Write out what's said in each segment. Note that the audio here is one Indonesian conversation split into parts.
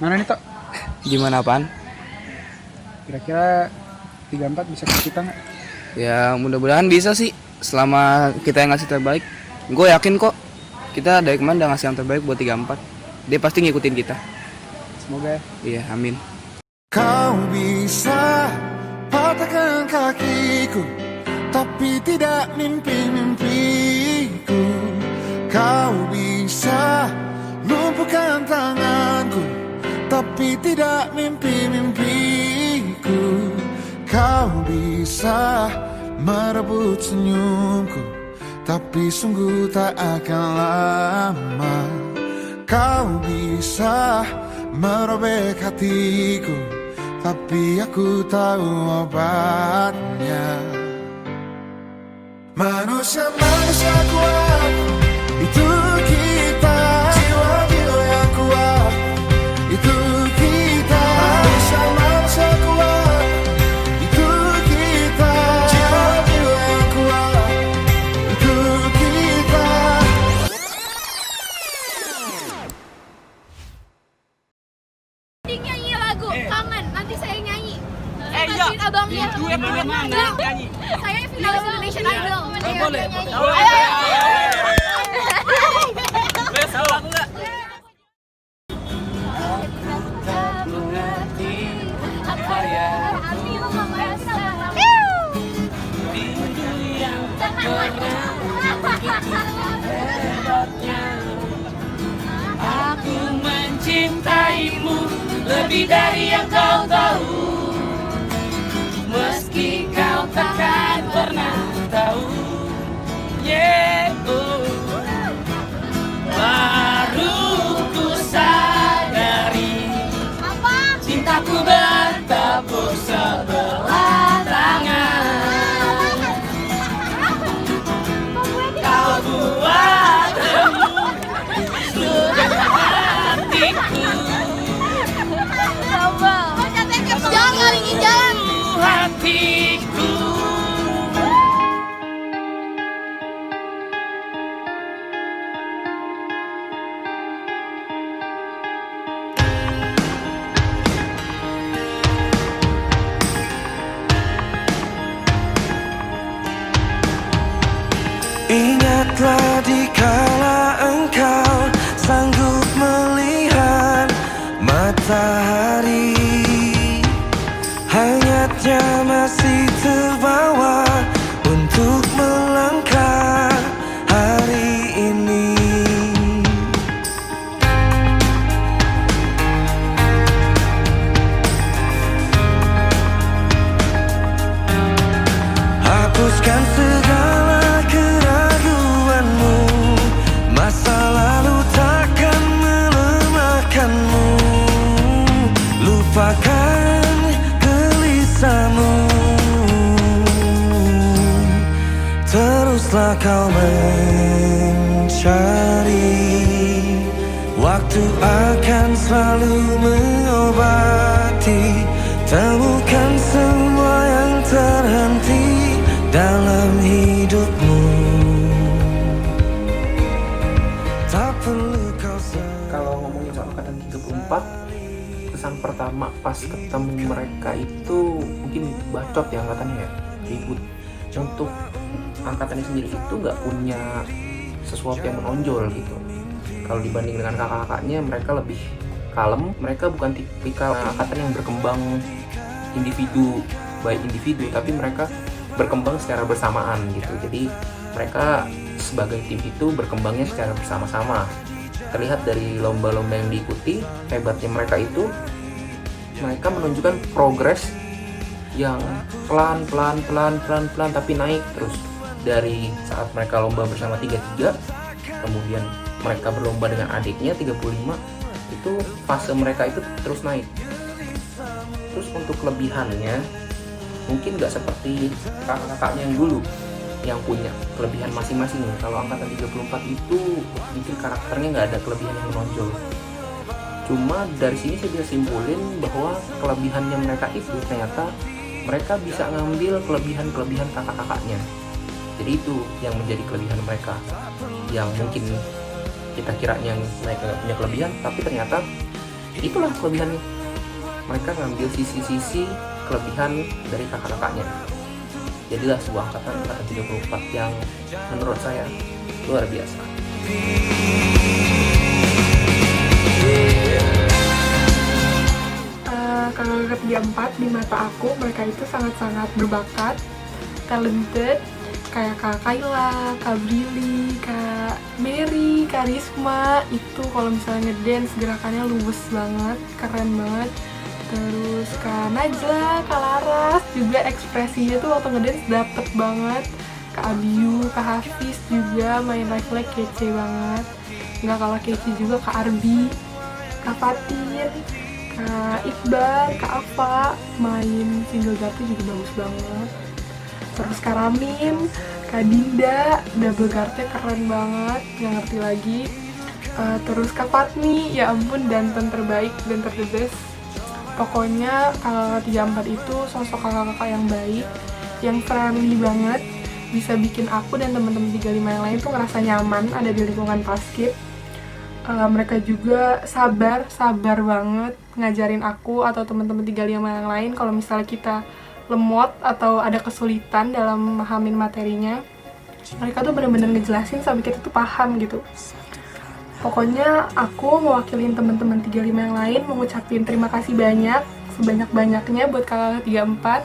Mana nih, Tok? Gimana apaan? Kira-kira 34 bisa ke kita nggak? Ya mudah-mudahan bisa sih, selama kita yang ngasih terbaik. Gue yakin kok kita dari kemarin udah ngasih yang terbaik buat 34. Dia pasti ngikutin kita. Semoga ya. Iya, amin. Kau bisa patahkan kakiku, tapi tidak mimpi-mimpiku. Kau bisa lumpuhkan tanganku, tapi tidak mimpi-mimpiku. Kau bisa merebut senyumku, tapi sungguh tak akan lama. Kau bisa merobek hatiku, tapi aku tahu obatnya. Manusia-manusia kuat, itu kita. Jiwa-jiwa yang kuat, itu kita. Manusia-manusia kuat, itu kita. Jiwa-jiwa yang kuat, itu kita. Nyanyi lagu kangen, nanti saya nyanyi. Iya. Abangnya. Duet nyanyi. Saya finalis Indonesian Idol. Boleh. Ayo, ayo. Wes, tahu aku nggak? Aku mencintaimu lebih dari yang kau tahu, meski kau takkan pernah tahu. Yeah, oh. Baru ku sadari cintaku bertepuk sebelah tangan. Kau buat remuk seluruh hatiku, Jangan ngalingin jalan. hatiku. Ingatlah dikala engkau sanggup melihat matahari, hangatnya masih terbawa untuk melangkah hari ini. Hapuskan segala keraguanmu, masa lalu takkan melemahkanmu. Lupakan gelisahmu, teruslah kau mencari. Waktu akan selalu mengobati, temukan semua yang terhenti dalam hidupmu. Tak perlu kau Kalau ngomongin soal angkatan 34, kesan pertama pas ketemu mereka itu mungkin bacot ya angkatannya ya, ribut. Untuk angkatannya sendiri itu nggak punya sesuatu yang menonjol gitu. Kalau dibanding dengan kakak-kakaknya, mereka lebih kalem. Mereka bukan tipikal angkatan yang berkembang individu by individu, tapi mereka berkembang secara bersamaan gitu. Jadi mereka sebagai tim itu berkembangnya secara bersama-sama. Terlihat dari lomba-lomba yang diikuti, hebatnya mereka itu mereka menunjukkan progres yang pelan tapi naik terus. Dari saat mereka lomba bersama 33, kemudian mereka berlomba dengan adiknya 35, itu fase mereka itu terus naik. Terus untuk kelebihannya mungkin nggak seperti kakak-kakaknya yang dulu yang punya kelebihan masing-masing. Kalau angkatan 34 itu mungkin karakternya nggak ada kelebihan yang menonjol. Cuma dari sini saya bisa simpulin bahwa kelebihannya mereka itu ternyata mereka bisa ngambil kelebihan-kelebihan kakak-kakaknya. Jadi itu yang menjadi kelebihan mereka, yang mungkin kita kiranya mereka punya kelebihan, tapi ternyata itulah kelebihannya, mereka ngambil sisi-sisi kelebihan dari kakak-kakaknya. Jadilah sebuah angkatan 34 yang menurut saya luar biasa. Kakak 34 di mata aku, mereka itu sangat-sangat berbakat, talented, kayak Kak Kayla, Kak Brili, Kak Mary, Kak Risma. Itu kalau misalnya ngedance gerakannya luwes banget, keren banget. Terus Kak Najla, Kak Laras juga ekspresinya tuh waktu ngedance dapet banget. Kak Abiu, Kak Hafiz juga main refleks kece banget. Nggak kalah kece juga Kak Arbi, Kak Fatin, Kak Iqbal, Kak Afa main single gartu juga bagus banget. Terus Kak Ramin, Kak Dinda, double guardnya keren banget, nggak ngerti lagi. Terus Kak Fatmi, ya ampun, danten terbaik, danten the best. Pokoknya kakak 34 itu sosok kakak-kakak yang baik, yang friendly banget, bisa bikin aku dan teman-teman 35 yang lain tuh ngerasa nyaman ada di lingkungan Paskib. Mereka juga sabar banget ngajarin aku atau teman-teman 35 yang lain kalau misalnya kita lemot atau ada kesulitan dalam memahami materinya. Mereka tuh bener-bener ngejelasin sampai kita tuh paham gitu. Pokoknya aku mewakilin teman-teman 35 yang lain mengucapin terima kasih banyak, sebanyak-banyaknya buat kakak 34,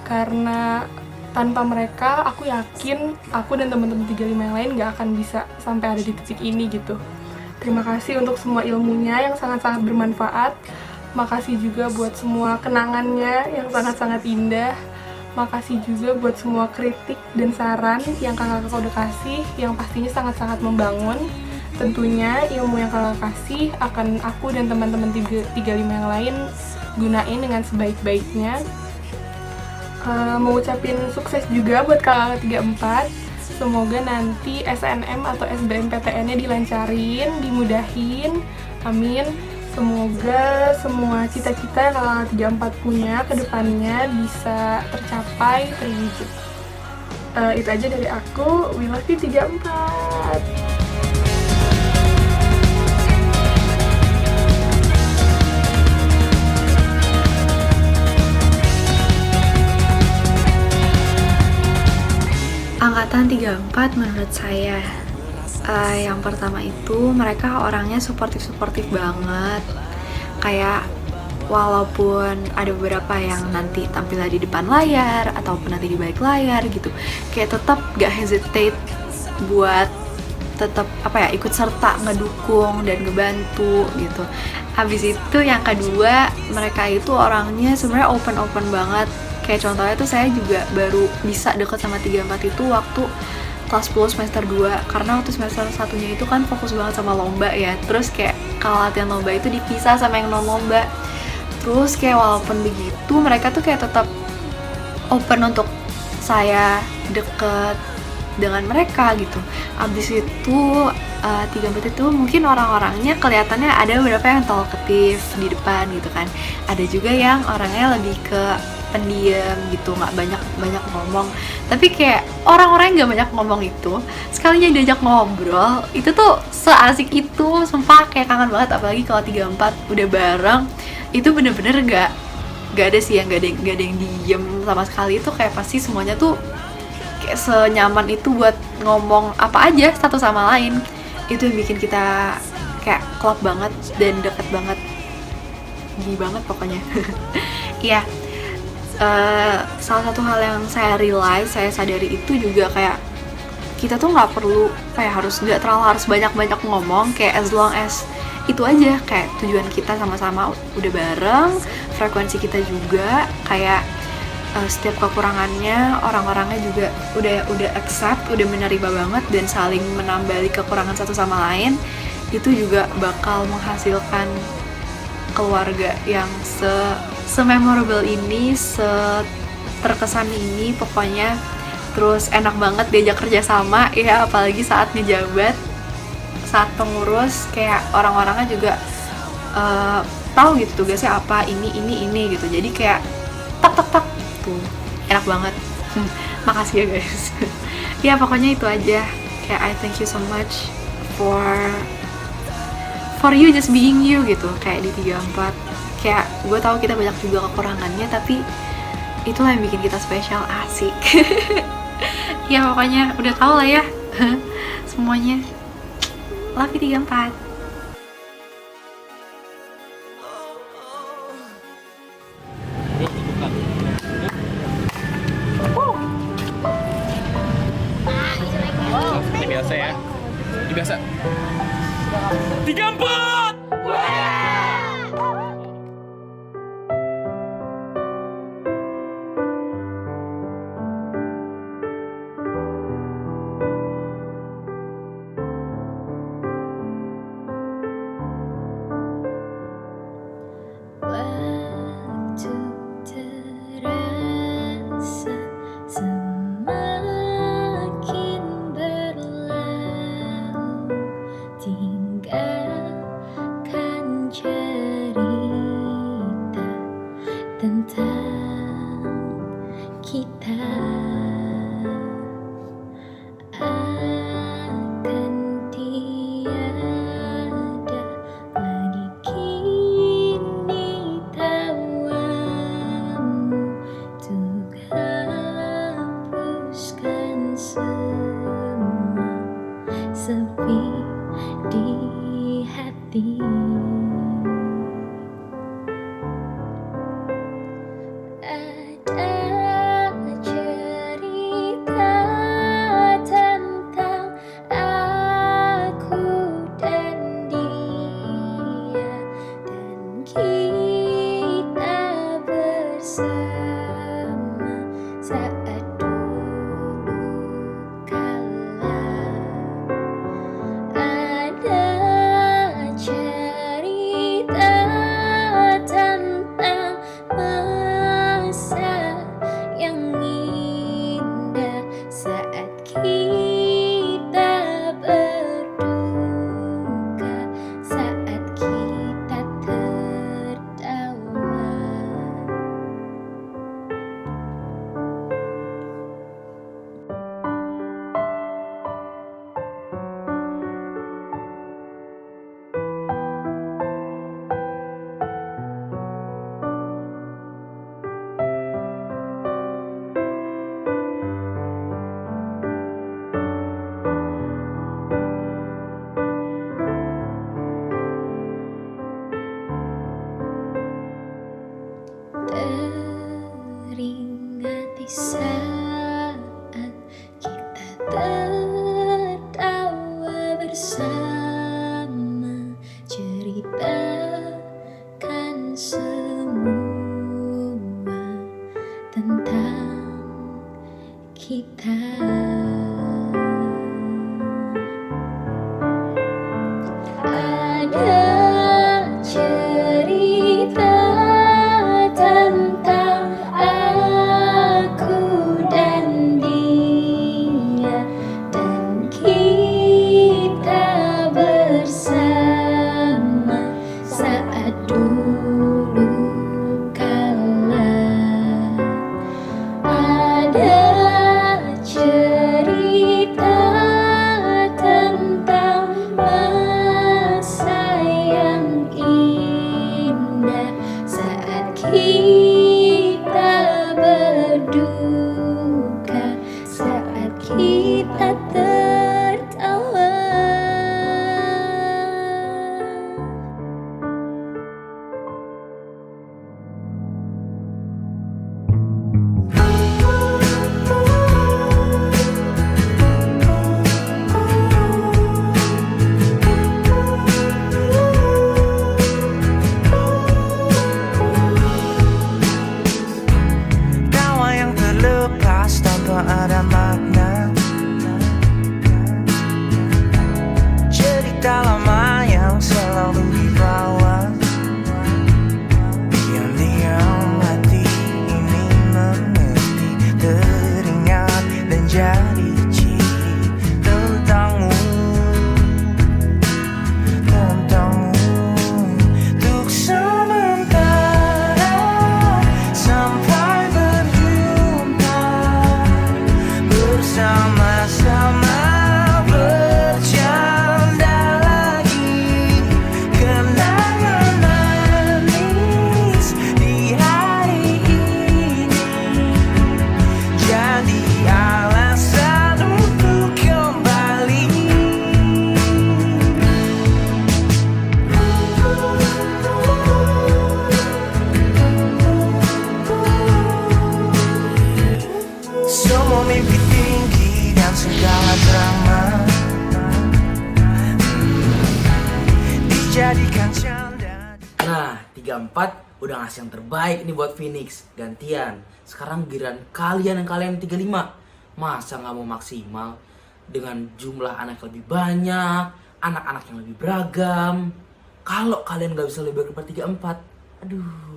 karena tanpa mereka aku yakin aku dan teman-teman 35 yang lain gak akan bisa sampai ada di titik ini gitu. Terima kasih untuk semua ilmunya yang sangat-sangat bermanfaat. Makasih juga buat semua kenangannya yang sangat-sangat indah. Makasih juga buat semua kritik dan saran yang kakak-kakak udah kasih, yang pastinya sangat-sangat membangun. Tentunya ilmu yang kakak kasih akan aku dan teman-teman 35 yang lain gunain dengan sebaik-baiknya. Mau ucapin sukses juga buat kakak 34. Semoga nanti SNM atau SBMPTN-nya dilancarin, dimudahin. Amin. Semoga semua cita-cita yang kakak 34 punya ke depannya bisa tercapai, terwujud. Itu aja dari aku. We love you 34. Angkatan 34 menurut saya, yang pertama itu mereka orangnya suportif banget. Kayak walaupun ada beberapa yang nanti tampil di depan layar ataupun nanti di balik layar gitu, kayak tetap gak hesitate buat tetap ikut serta ngedukung dan ngebantu gitu. Habis itu yang kedua, mereka itu orangnya sebenarnya open banget. Kayak contohnya tuh saya juga baru bisa deket sama 34 itu waktu kelas 10 semester 2, karena waktu semester 1-nya itu kan fokus banget sama lomba ya. Terus kayak kalau latihan lomba itu dipisah sama yang non lomba. Terus kayak walaupun begitu mereka tuh kayak tetap open untuk saya deket dengan mereka gitu. Abis itu 34 itu mungkin orang-orangnya kelihatannya ada beberapa yang talkative di depan gitu kan. Ada juga yang orangnya lebih ke pendiam gitu, nggak banyak ngomong. Tapi kayak orang-orang yang nggak banyak ngomong itu sekalinya diajak ngobrol itu tuh seasik itu, sumpah kayak kangen banget. Apalagi kalau 34 udah bareng itu bener-bener nggak ada sih yang nggak ada yang diem sama sekali. Itu kayak pasti semuanya tuh kayak senyaman itu buat ngomong apa aja satu sama lain. Itu yang bikin kita kayak klop banget dan deket banget, gini banget pokoknya. Iya. Salah satu hal yang saya sadari itu juga kayak kita tuh nggak perlu nggak terlalu banyak ngomong, kayak as long as itu aja, kayak tujuan kita sama-sama udah bareng, frekuensi kita juga kayak setiap kekurangannya orang-orangnya juga udah accept, udah menerima banget dan saling menambali kekurangan satu sama lain. Itu juga bakal menghasilkan keluarga yang se-memorable ini, terkesan ini pokoknya. Terus enak banget diajak kerja sama ya, apalagi saat ngejabat, saat pengurus, kayak orang-orangnya juga tahu gitu tugasnya apa, ini gitu. Jadi kayak tak tuh enak banget. Makasih ya guys. Ya pokoknya itu aja. Kayak I thank you so much for for you just being you gitu, kayak di 34. Kayak gue tahu kita banyak juga kekurangannya, tapi itulah yang bikin kita spesial, asik. Ya pokoknya udah tau lah ya semuanya. Love you 34. Ini biasa ya. Ini biasa. 34. Waktu terasa semakin berlalu, tinggalkan cerita tentang kita. Akan tiada lagi kini tawamu untuk hapuskan semua sepi di drama dijadikan canda. Nah, 34 udah ngasih yang terbaik nih buat Phoenix. Gantian. Sekarang giliran kalian yang kalian 35. Masa nggak mau maksimal dengan jumlah anak yang lebih banyak, anak-anak yang lebih beragam? Kalau kalian nggak bisa lebih baik daripada 34, aduh.